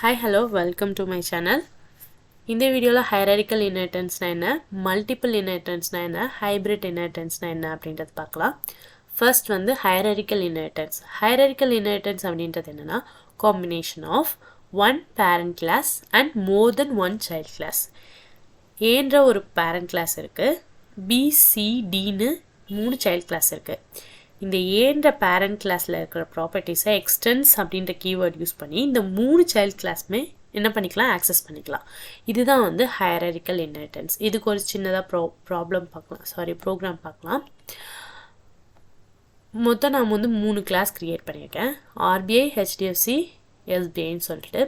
Hi, hello, welcome to my channel. இந்த வீடியோல hierarchical inheritance என்ன, multiple inheritance என்ன, hybrid inheritance என்ன அப்படின்றது பார்க்கலாம். First வந்து hierarchical inheritance. Hierarchical inheritance அப்படின்றது என்னன்னா combination of one parent class and more than one child class. ஏன்ற ஒரு parent class இருக்கு, B, C, Dன்னு 3 child class இருக்கு. இந்த ஏன்ற பேரண்ட் கிளாஸில் இருக்கிற ப்ராப்பர்ட்டிஸை எக்ஸ்டென்ஸ் அப்படின்ற கீவேர்ட் யூஸ் பண்ணி இந்த 3 சைல்ட் கிளாஸுமே என்ன பண்ணிக்கலாம், ஆக்சஸ் பண்ணிக்கலாம். இதுதான் வந்து ஹையரார்ச்சிக்கல் இன்ஹெரிட்டன்ஸ். இதுக்கு ஒரு சின்னதாக ப்ரோக்ராம் பார்க்கலாம். மொத்தம் நான் வந்து 3 கிளாஸ் க்ரியேட் பண்ணியிருக்கேன். ஆர்பிஐ, ஹெச்டிஎஃப்சி, எஸ்பிஐன்னு சொல்லிட்டு.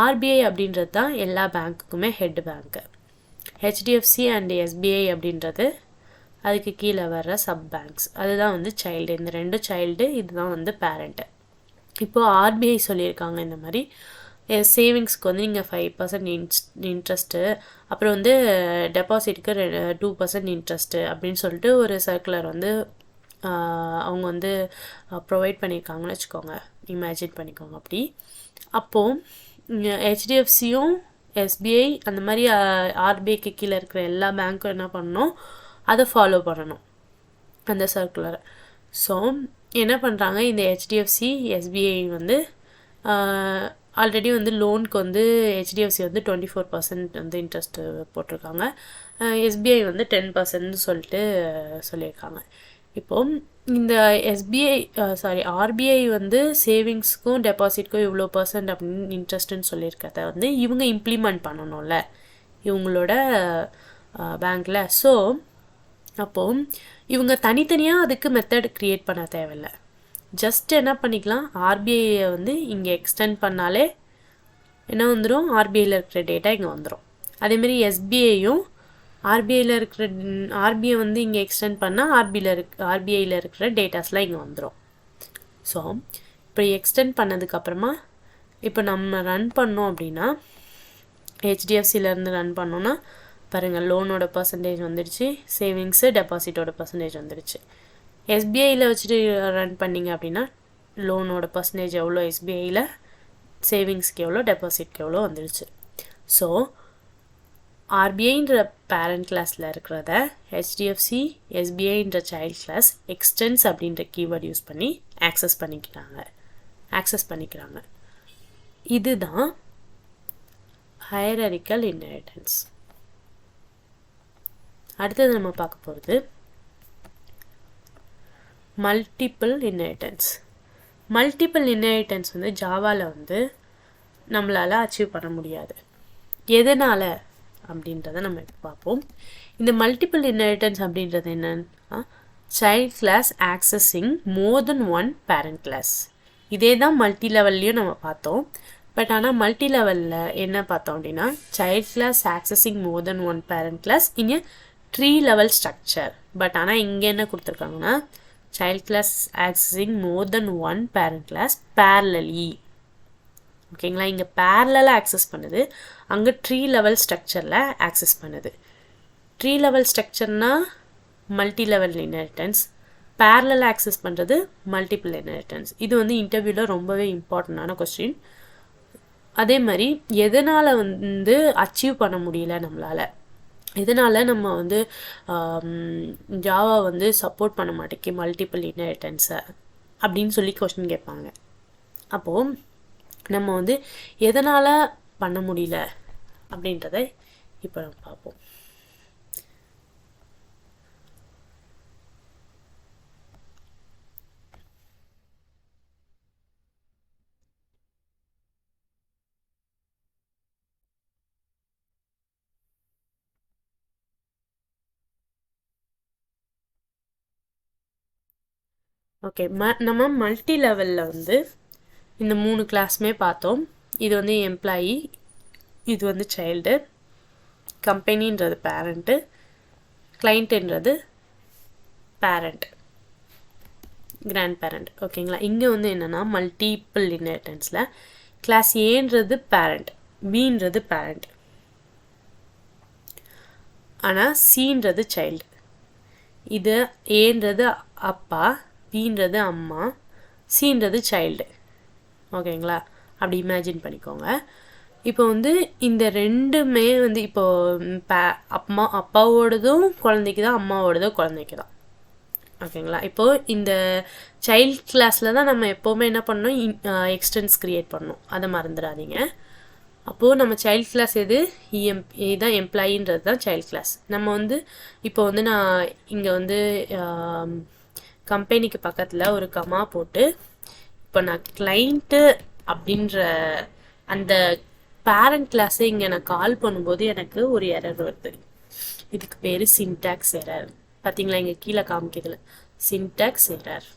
ஆர்பிஐ அப்படின்றது தான் எல்லா பேங்க்குக்குமே head bank. HDFC and SBI அப்படின்றது அதுக்கு கீழே வர்ற சப் பேங்க்ஸ், அதுதான் வந்து சைல்டு. இந்த 2 சைல்டு, இதுதான் வந்து பேரண்ட்டு. இப்போது ஆர்பிஐ சொல்லியிருக்காங்க இந்த மாதிரி சேவிங்ஸ்க்கு வந்து நீங்கள் 5% இன்ட்ரெஸ்ட்டு, அப்புறம் வந்து டெபாசிட்க்கு 2% இன்ட்ரெஸ்ட்டு அப்படின்னு சொல்லிட்டு ஒரு சர்க்குலர் வந்து அவங்க வந்து ப்ரொவைட் பண்ணியிருக்காங்கன்னு வச்சுக்கோங்க, இமேஜின் பண்ணிக்கோங்க. அப்படி அப்போது ஹெச்டிஎஃப்சியும் எஸ்பிஐ அந்த மாதிரி ஆர்பிஐக்கு கீழே இருக்கிற எல்லா பேங்க்கும் என்ன பண்ணணும், அதை ஃபாலோ பண்ணணும் அந்த சர்க்குலரை. ஸோ என்ன பண்ணுறாங்க, இந்த ஹெச்டிஎஃப்சி எஸ்பிஐ வந்து ஆல்ரெடி வந்து லோனுக்கு வந்து ஹெச்டிஎஃப்சி வந்து 24% வந்து இன்ட்ரெஸ்ட்டு போட்டிருக்காங்க, எஸ்பிஐ வந்து 10% சொல்லிட்டு சொல்லியிருக்காங்க. இப்போது இந்த ஆர்பிஐ வந்து சேவிங்ஸ்க்கும் டெபாசிட்க்கும் இவ்வளோ % அப்படின்னு இன்ட்ரெஸ்ட்டுன்னு சொல்லியிருக்கிறத வந்து இவங்க இம்ப்ளிமெண்ட் பண்ணணும்ல இவங்களோட பேங்க்கில். ஸோ அப்போது இவங்க தனித்தனியாக அதுக்கு மெத்தட் க்ரியேட் பண்ண தேவையில்லை. ஜஸ்ட் என்ன பண்ணிக்கலாம், ஆர்பிஐயை வந்து இங்கே எக்ஸ்டெண்ட் பண்ணாலே என்ன வந்துடும், ஆர்பிஐயில் இருக்கிற டேட்டா இங்கே வந்துடும். அதேமாரி எஸ்பிஐயும் ஆர்பிஐ வந்து இங்கே எக்ஸ்டெண்ட் பண்ணால் ஆர்பிஐயில் இருக்கிற டேட்டாஸ்லாம் இங்கே வந்துடும். ஸோ இப்போ எக்ஸ்டெண்ட் பண்ணதுக்கப்புறமா இப்போ நம்ம ரன் பண்ணோம் அப்படின்னா, ஹெச்டிஎஃப்சிலேருந்து ரன் பண்ணோன்னா பாருங்கள், லோனோட பர்சன்டேஜ் வந்துடுச்சு, சேவிங்ஸு டெபாசிட்டோட பர்சன்டேஜ் வந்துடுச்சு. எஸ்பிஐயில் வச்சுட்டு ரன் பண்ணிங்க அப்படின்னா லோனோட பர்சன்டேஜ் எவ்வளோ எஸ்பிஐயில், சேவிங்ஸ்க்கு எவ்வளோ, டெபாசிட்க்கு எவ்வளோ வந்துடுச்சு. ஸோ ஆர்பிஐன்ற பேரண்ட் கிளாஸில் இருக்கிறத ஹெச்டிஎஃப்சி எஸ்பிஐன்ற சைல்ட் கிளாஸ் எக்ஸ்டென்ஸ் அப்படின்ற கீவேர்ட் யூஸ் பண்ணி ஆக்சஸ் பண்ணிக்கிறாங்க. இதுதான் ஹையரார்ச்சிக்கல் இன்ஹெரிட்டன்ஸ். அடுத்தது நம்ம பார்க்க போகிறது மல்டிபிள் இன்ஹெரிட்டன்ஸ். மல்டிபிள் இன்ஹெரிட்டன்ஸ் வந்து ஜாவாவில் வந்து நம்மளால் அச்சீவ் பண்ண முடியாது. எதனால் அப்படின்றத நம்ம இப்போ பார்ப்போம். இந்த மல்டிபிள் இன்ஹெரிட்டன்ஸ் அப்படின்றது என்னன்னா child class accessing more than one parent class. இதே தான் மல்டி லெவல்லையும் நம்ம பார்த்தோம். பட் ஆனால் மல்டி லெவலில் என்ன பார்த்தோம் அப்படின்னா child class accessing more than one parent class in a 3 level structure. But ஆனால் இங்கே என்ன கொடுத்துருக்காங்கன்னா child class accessing more than one parent class parallelly. ஓகேங்களா, இங்கே பேரலாக ஆக்சஸ் பண்ணுது, அங்கே 3 level ஸ்ட்ரக்சரில் ஆக்சஸ் பண்ணுது. 3 level ஸ்ட்ரக்சர்னால் மல்டி லெவல் இன்ஹெரிட்டன்ஸ், பேரலாக ஆக்சஸ் பண்ணுறது மல்டிபிள் இன்ஹெரிட்டன்ஸ். இது வந்து இன்டர்வியூவில் ரொம்பவே இம்பார்ட்டண்டான கொஸ்டின். அதே மாதிரி எதனால் வந்து அச்சீவ் பண்ண முடியல நம்மளால், இதனால் நம்ம வந்து ஜாவா வந்து சப்போர்ட் பண்ண மாட்டேங்கி மல்டிபிள் இன்ஹெரிட்டன்ஸை அப்படின்னு சொல்லி கொஸ்டின் கேட்பாங்க. அப்போது நம்ம வந்து எதனால் பண்ண முடியல அப்படின்றத இப்போ நம்ம பார்ப்போம். ஓகே, நம்ம மல்டி லெவலில் வந்து இந்த 3 கிளாஸுமே பார்த்தோம். இது வந்து எம்ப்ளாயி, இது வந்து சைல்டு, கம்பெனின்றது பேரண்ட்டு, கிளைண்ட்டுன்றது பேரண்ட், கிராண்ட் பேரண்ட். ஓகேங்களா, இங்கே வந்து என்னென்னா மல்டிபிள் இன்ஹெரிட்டன்ஸில் கிளாஸ் ஏன்றது பேரண்ட், பின்றது பேரண்ட், ஆனால் சின்றது சைல்டு. இது ஏன்றது அப்பா, பின்றது அம்மா, சின்றது சைல்டு. ஓகேங்களா, அப்படி இமேஜின் பண்ணிக்கோங்க. இப்போ வந்து இந்த ரெண்டுமே வந்து இப்போ அப்பாவோடதும் குழந்தைக்கு தான், அம்மாவோடதும் குழந்தைக்கு தான். ஓகேங்களா? இப்போது இந்த சைல்ட் கிளாஸில் தான் நம்ம எப்போவுமே என்ன பண்ணணும், எக்ஸ்டென்ஸ் க்ரியேட் பண்ணணும், அதை மறந்துடாதீங்க. அப்போது நம்ம சைல்ட் கிளாஸ் எது, இதுதான் எம்ப்ளாயின்றது தான் சைல்ட் கிளாஸ். நம்ம வந்து இப்போ வந்து நான் இங்கே வந்து கம்பெனிக்கு பக்கத்தில் ஒரு கமா போட்டு இப்போ நான் கிளைண்ட்டு அப்படின்ற அந்த பேரண்ட் கிளாஸை இங்கே நான் கால் பண்ணும்போது எனக்கு ஒரு எரர் வருது. இதுக்கு பேர் சின்டாக்ஸ் எரர். பார்த்தீங்களா, இங்கே கீழே காமிக்கிறதுல சின்டாக்ஸ் எரர்.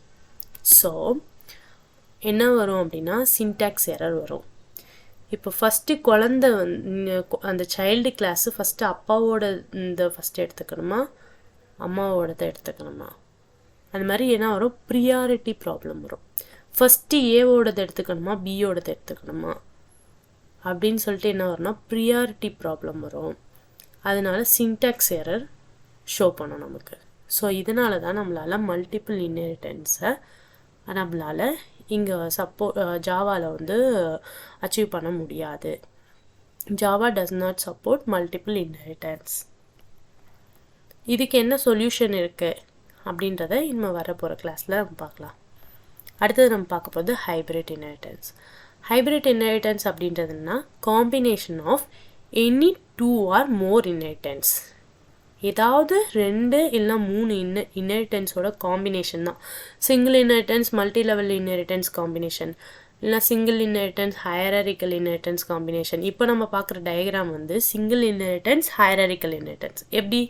ஸோ என்ன வரும் அப்படின்னா சின்டாக்ஸ் எரர் வரும். இப்போ ஃபஸ்ட்டு குழந்தை அந்த சைல்டு கிளாஸு ஃபஸ்ட்டு அப்பாவோட இந்த ஃபஸ்ட்டு எடுத்துக்கணுமா, அம்மாவோடதை எடுத்துக்கணுமா, அந்த மாதிரி என்ன வரும், ப்ரியாரிட்டி ப்ராப்ளம் வரும். ஃபஸ்ட்டு ஏவோடது எடுத்துக்கணுமா, பியோடது எடுத்துக்கணுமா அப்படின்னு சொல்லிட்டு என்ன வரும்னா ப்ரியாரிட்டி ப்ராப்ளம் வரும். அதனால சின்டாக்ஸ் எரர் ஷோ பண்ணும் நமக்கு. ஸோ இதனால தான் நம்மளால் மல்டிபிள் இன்ஹெரிட்டன்ஸை நம்மளால் இங்கே ஜாவாவில் வந்து அச்சீவ் பண்ண முடியாது. Java does not support multiple inheritance. இதுக்கு என்ன சொல்யூஷன் இருக்குது அப்படின்றத இன்னும் வரப்போகிற கிளாஸில் நம்ம பார்க்கலாம். அடுத்தது நம்ம பார்க்க போகிறது ஹைப்ரிட் இன்ஹெரிட்டன்ஸ். ஹைப்ரிட் இன்ஹெரிட்டன்ஸ் அப்படின்றதுன்னா combination of any 2 or more inheritance. ஏதாவது 2 இல்லை 3 இன்ஹெரிட்டன்ஸோட காம்பினேஷன் தான். Single inheritance, multi level inheritance combination, இல்லைனா single inheritance, hierarchical inheritance combination. இப்போ நம்ம பார்க்குற டயக்ராம் வந்து சிங்கிள் இன்ஹெரிட்டன்ஸ், ஹையராரிக்கல் இன்ஹெரிட்டன்ஸ். எப்படி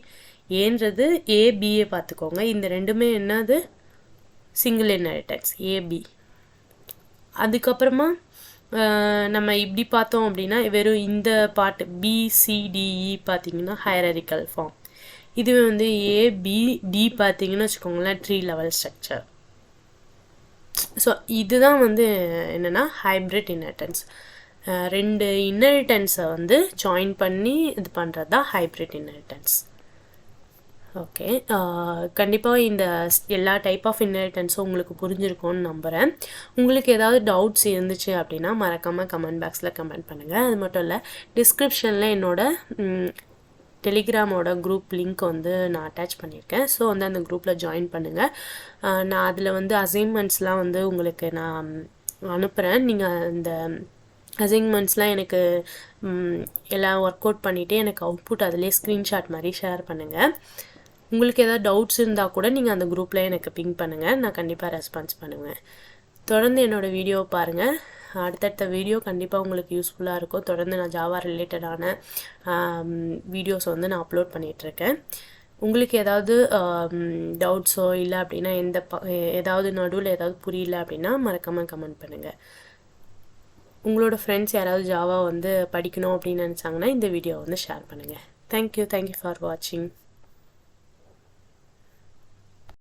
ஏன்றது ஏபிஏ பார்த்துக்கோங்க. இந்த ரெண்டுமே என்னது, சிங்கிள் இன்ஹெரிட்டன்ஸ் ஏபி. அதுக்கப்புறமா நம்ம இப்படி பார்த்தோம் அப்படின்னா வெறும் இந்த பார்ட் பிசிடிஇ பார்த்தீங்கன்னா ஹையராரிக்கல் ஃபார்ம். இதுவே வந்து ஏபிடி பார்த்தீங்கன்னு வச்சுக்கோங்களேன் ட்ரீ லெவல் ஸ்ட்ரக்சர். ஸோ இதுதான் வந்து என்னென்னா ஹைப்ரிட் இன்ஹெரிட்டன்ஸ். 2 இன்ஹெரிட்டன்ஸை வந்து ஜாயின் பண்ணி இது பண்ணுறது தான் ஹைப்ரிட் இன்ஹெரிட்டன்ஸ். ஓகே, கண்டிப்பாக இந்த எல்லா டைப் ஆஃப் இன்ஹெரிட்டன்ஸும் உங்களுக்கு புரிஞ்சிருக்கும்னு நம்புகிறேன். உங்களுக்கு ஏதாவது டவுட்ஸ் இருந்துச்சு அப்படின்னா மறக்காமல் கமெண்ட் பாக்ஸில் கமெண்ட் பண்ணுங்கள். அது மட்டும் இல்லை, டிஸ்கிரிப்ஷனில் என்னோடய டெலிகிராமோட குரூப் லிங்க் வந்து நான் அட்டாச் பண்ணியிருக்கேன். ஸோ வந்து அந்த குரூப்பில் ஜாயின் பண்ணுங்கள். நான் அதில் வந்து அசைன்மெண்ட்ஸ்லாம் வந்து உங்களுக்கு நான் அனுப்புகிறேன். நீங்கள் அந்த அசைன்மெண்ட்ஸ்லாம் எனக்கு எல்லாம் ஒர்க் அவுட் பண்ணிவிட்டு எனக்கு அவுட்புட் அதிலே ஸ்க்ரீன்ஷாட் மாதிரி ஷேர் பண்ணுங்கள். உங்களுக்கு ஏதாவது டவுட்ஸ் இருந்தால் கூட நீங்கள் அந்த குரூப்பில் எனக்கு பிங் பண்ணுங்கள், நான் கண்டிப்பாக ரெஸ்பான்ஸ் பண்ணுவேன். தொடர்ந்து என்னோடய வீடியோவை பாருங்கள். அடுத்தடுத்த வீடியோ கண்டிப்பாக உங்களுக்கு யூஸ்ஃபுல்லாக இருக்கும். தொடர்ந்து நான் ஜாவா ரிலேட்டடான வீடியோஸ் வந்து நான் அப்லோட் பண்ணிகிட்ருக்கேன். உங்களுக்கு ஏதாவது டவுட்ஸோ இல்லை அப்படின்னா ஏதாவது நடுவில் ஏதாவது புரியல அப்படின்னா மறக்காமல் கமெண்ட் பண்ணுங்கள். உங்களோட ஃப்ரெண்ட்ஸ் யாராவது ஜாவா வந்து படிக்கணும் அப்படின்னு நினச்சாங்கன்னா இந்த வீடியோவை வந்து ஷேர் பண்ணுங்கள். தேங்க்யூ ஃபார் வாட்சிங்.